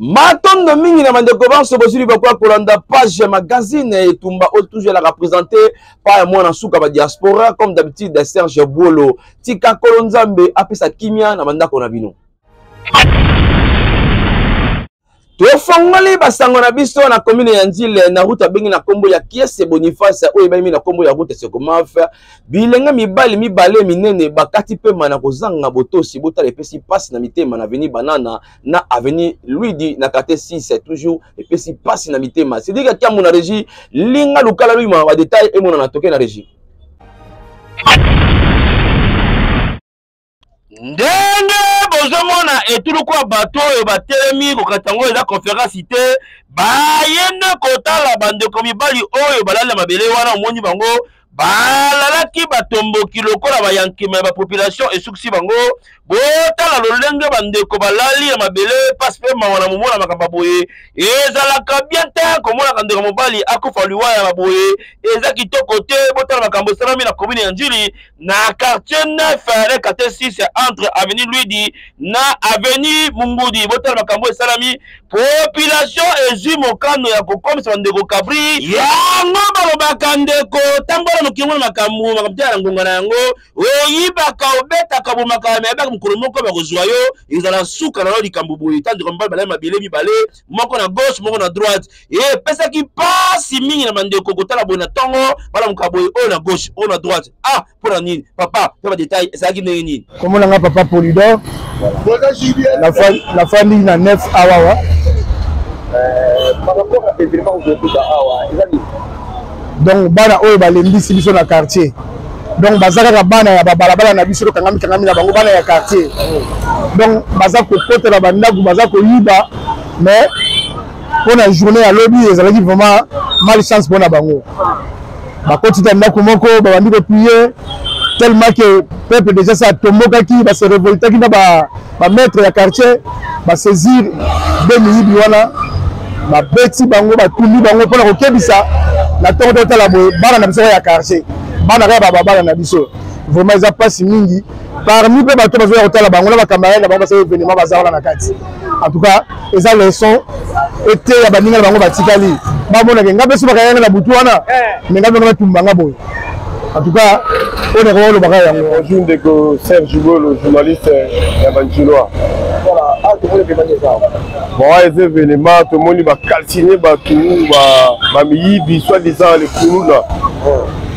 Matondo mingi na mandeko banso bosili bakwa kolanda page magazine et tumba toujours la représentée par moi na suka ba diaspora comme d'habitude Serge Bolo tika kolonzambe apesa kimia na mandako na bino. Tofongoli basango na biso na commune ya Nzile na route bengi na kombo ya Kiese Boniface oyo bayimi na kombo ya route Sekomafa bilenga mibali mibale minene bakati pe mana kozanga botosi bota lepesi passe na mitema na avenue Banana na avenue Louis na quartier 6 toujours lepesi passe na mitema c'est dire que kiamu na régie linga lukala luma ba détail et mona na toke na régie ndenge bozomona etuluko bato oyo batelemi kokatango eza conférence ité bayende kotala bandeko mibali oyo balala mabele wana omoni bango balalaki batomboki lokola bayankima ya population esuksi bango botala lolenge bandeko balali ya mabele passe pe mawana momona makamba boye ezalaka bien te komona kandeko mobali akufa liwa ya maboye eza kitoko te botala makambo salami na commune ya Njili na quartier 9 quartier 6 entre avenue Louis na avenue Mungudi botala makambo salami population ezui mokano ya kokomisa bandeko kabri yango balobaka ndeko tambola mokingo makambo makamtia ngonga na yango oyibaka obetaka bomaka mebaka mukolo moko bakozwa yo ezala suka na likambo boye tandi komba bala mabele mibale moko na gauche moko na droite et pesa ki passe mingi na bandeko kotala bona tongo bala mukaboye o na gauche o na droite ah pour nini papa tu vas détail ça qui nini comment nga papa Polydor la famille na 9 awawa par rapport à l'événement aujourd'hui awa donc bana oyo balembisi biso na quartier donc bazaka bana ya babalabala na biso kangami na bango bana ya quartier donc baza ko kotela bandaku baza ko yiba mais pour la journée à lobby ezalaki vraiment malchance pour na bango bakoti ta ndako moko babandi ko prier tellement que peuple déjà ça tomokaki ba se révoltaki na ba maître ya quartier ba saisir demi wana ba beti bango ba tumi bango pour ko kebisa la tonto tala bana na biso ya quartier bana ka baba na biso vraiment ils a pas mingi parmi pe bato bazo ya kotala bango na ba camarade na bango ba événement bazala na kati en tout cas ils a leçon été ya baninga bango batikali ba mona ke ngabe suba kayanga na butu wana mais ngabe na tumbanga boy en tout cas on est rôle baka yango bonjour ndeko Serge Bolo journaliste ya Banjiloa voilà ah tout le monde est ça bon les événements tout le monde va calciner ba tout ba miyibi soit disant les kuluna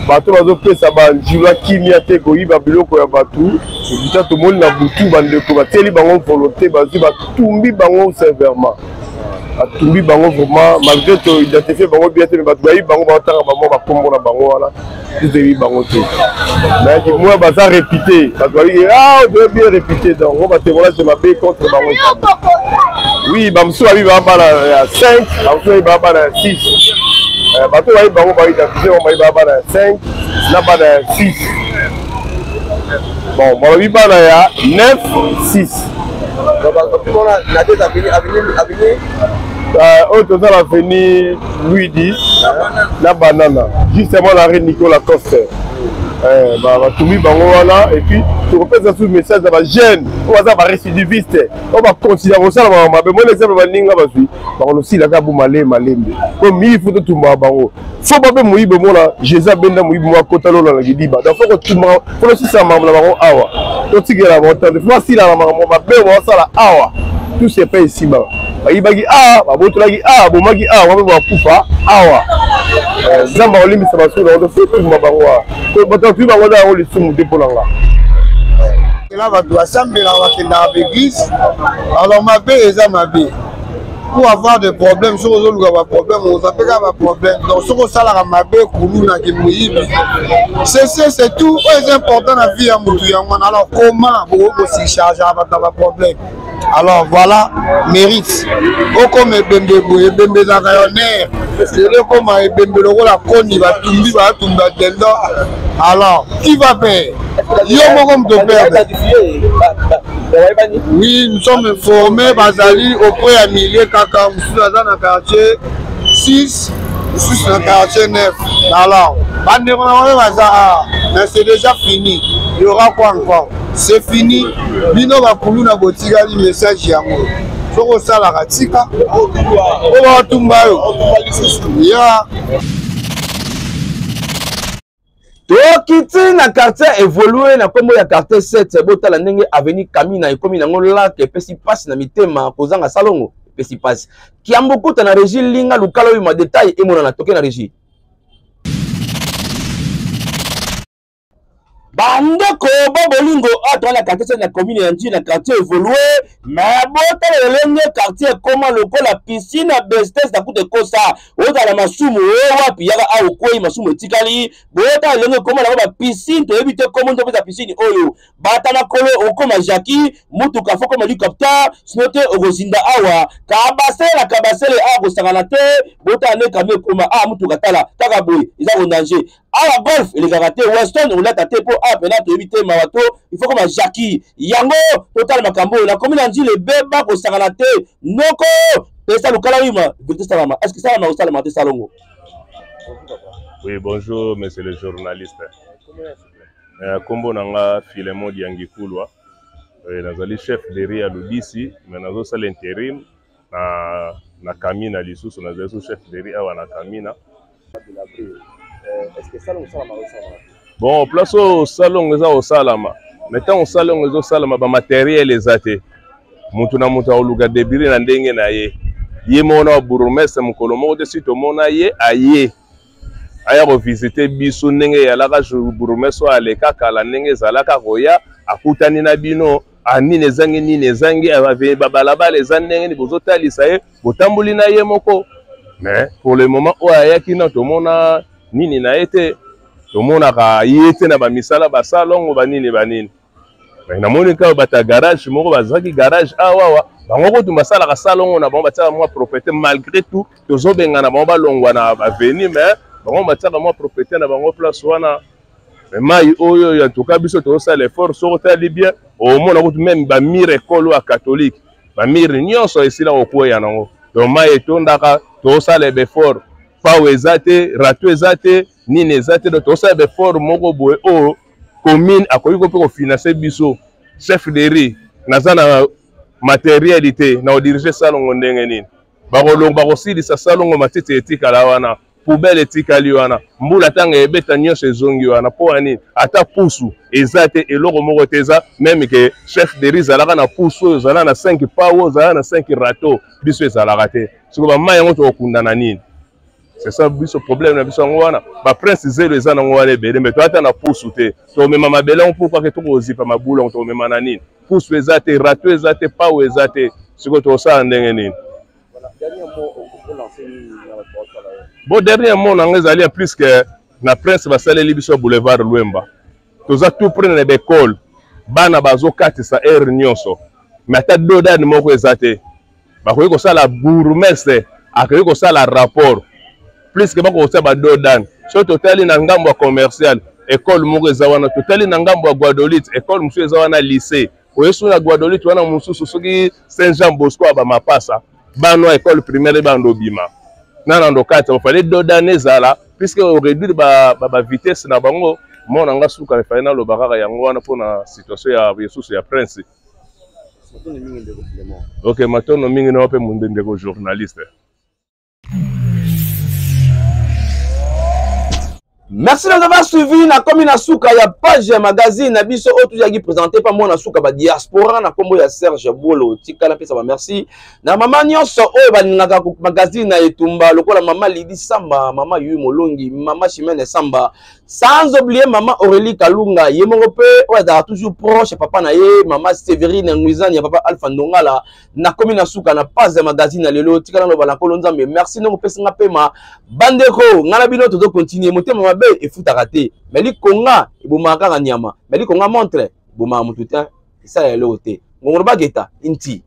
bato bazopesa Banjiloa kimia te koyiba biloko ya batu ebita tout le monde na butu bandeko bateli bango volonté bazi batumbi bango sévèrement atumbi bango vraiment malgré to identifier bango bien te bato bayi bango batanga bango bakombo na bango wana tuzeyi bango te mais qui moi baza répété bato bayi ah on doit bien répéter donc on va témoignage de ma paix contre bango oui bamsu abi ba bana ya 5 bamsu ba bana ya 6 bato bayi bango bayi identifier on bayi ba bana ya 5 na bana ya 6 bon bayi bana ya 9 6 on a des avenue autre dans l'avenue Louis la banana justement la reine Nicolas Coste tout mis bango wana et puis tu repères sur message de la jeune on va pas récidiviste on va considérer ça la mabe mon exemple ba ninga ba sui ba aussi la ka bu malembe comme il faut tout ma bango faut pas be moyibe mona Jésus benda moyibe mo kotalo la gidiba donc faut que tout faut aussi ça mamla bango awa to tigela montant de fois si la maman ba be mo ça la awa tout c'est pas ici ba bayibaki a babotolaki a bomaki a wabe bakufa awa zamba olimbi sabaso na ndo futu mabango ko batatu bango da o lisumu depolanga là va doit sembler dans l'église alors ma bé eza ma bé pour avoir des problèmes sur les autres problèmes on appelle pas problème donc ce que ça la ma bé kuluna ki muyibi c'est tout c'est important dans la vie à mutu yango alors comment vous aussi charger avec problème alors voilà mérite oko mebembe boye bembe za rayonnaire c'est comme ebembe lokola koni ba tumbi ba tumba dendo alors qui va payer yo moko mto perdre oui nous sommes informés bazali auprès à milliers kaka mususu dans na quartier 6 mususu na quartier 9 alors bande na baza mais c'est déjà fini il y aura quoi encore c'est fini bino ba kuluna botikali message yango soko sala katika oba tumbayo ya tokiti na quartier évolué na kombo ya quartier 7 botala ndenge avenue Kamina ekomi nango lak epesi pasi na mitema kozanga salongo epesi pasi kiambukuta na régie linga lukala oyo ma détail emona na toke na régie bandeko bolingo atwa na quartier na commune ya Njili na quartier évolué mais botala elenge quartier koma lokola piscine à bestes na kute kosa ozala masumu wapi yaka au koi masumu etikali botala elenge koma na ba piscine to ebite komo ndo pesa piscine oyo bata na kolo okoma jaki mutu kafo koma helicopter sinote ogozinda awa kabasele a kosangana te botala ne kamé koma mutu katala taka boy iza ko danger awa golf elekaka te Weston olata te po apena toyebi te mawato il faut comme Jackie yango total makambo na commune ya Njili beba kosangana te noko pesa lukala wima vite salama est-ce que ça va osala mate salongo? Oui, bonjour monsieur le journaliste. Kombo nanga Filemon Diangikulwa nazali chef de ria Lubisi mais nazosala intérim na Kamina lisusu nazali chef de ria awa na Kamina. Est-ce que salon salama bon place au salon eza au salama mais tant au salon eza au salama ba matériel ezate mutu na mutu oluga debiri na ndenge na ye mona burumese mukolo moko te sito mona ye aye aya ko visiter biso ndenge ya laka burumese aleka kala ndenge ezalaka koya akutani na bino anine zangi ave babalabala eza ndenge ni bozotalisa ye botambuli na ye moko mais pour le moment oya kina tomona nini na ete tomona ka yete na ba misala ba salongo banini mais na moni ka bata garage moko bazaki garage awawa bango ko tumasala ka salongo na bango bataka moi propriété malgré tout tozobenga na bango balongwa na ba veni mais bango bataka moi propriété na bango place wana mais mai oyo en tout cas biso to sala effort so tali bien au mona ko même ba mire école wa catholique ba mire nyonso esila okoya nango donc mai etondaka to sala effort pao ezate rato ezate nini ezate do to sala effort moko boye o commune akoki ko pe financer biso chef de riz nazana matérialité na diriger salongo ndenge nini bako silisa salongo matete etikala wana poubelle etikali wana mbula tanga ebeta nyonso ezongi wana po nini ata pusu ezate eloko moko teza même que chef de riz zalaka na pusu oyo zala na 5 pao zala na 5 rato biso ezalaka te siko ba mai yango to okundana nini. C'est ça biso problème na biso wana ba prince zelo eza nango wana ebele mais to ata na pusu te to mema mabele on pourquoi que to kozipa mabula to mema na nini pusu ezate rato ezate pao ezate siko to sa ndenge nini. Bon dernier mot na ngezali plus que na prince basaleli biso boulevard Lwemba toza tout près na l'école bana bazo katisa air nyonso mais ata dodani moko ezate bakoki kosala bourgmestre akoki kosala rapport plus que bako kosala badodani so totali na ngambo ya commercial école moko eza wana totali na ngambo ya Guadolite école mosusu eza wana lycée oyesu na Guadolite wana mosusu soki Saint Jean Bosco aba mapasa bano école primaire bando bima nana ndo kati bafale dodani ezala puisque au réduire ba vitesse na bango mona nga suka le final lo bakaka yango wana pona situation ya yesusu ya prince. OK matono mingi na pe mundendeko journaliste. Merci d'avoir suivi na komi na suka ya page ya magazine na biso otuzaki présenté par moi na suka ba diaspora na kombo ya Serge Bolo tikala pesa ba merci na mama nyonso oyo baningaka ku magazine na etumba lokola mama Lidi Samba mama Yu Molongi mama Chimene Samba sans oublier mama Aurélie Kalunga yemongo pe oyo da toujours proche papa na ye mama Séverine Ngwizani ya papa Alpha Ndongala na komi na suka na page ya magazine na lelo tikala no bala kolonza mais merci no pesa nga pema bandeko ngala bino to continuer motema mabe efutaka te mais li konga ebomaka kaka nyama mais li konga montre ebomaka mutu te esala eloko te ngongolo bageta inti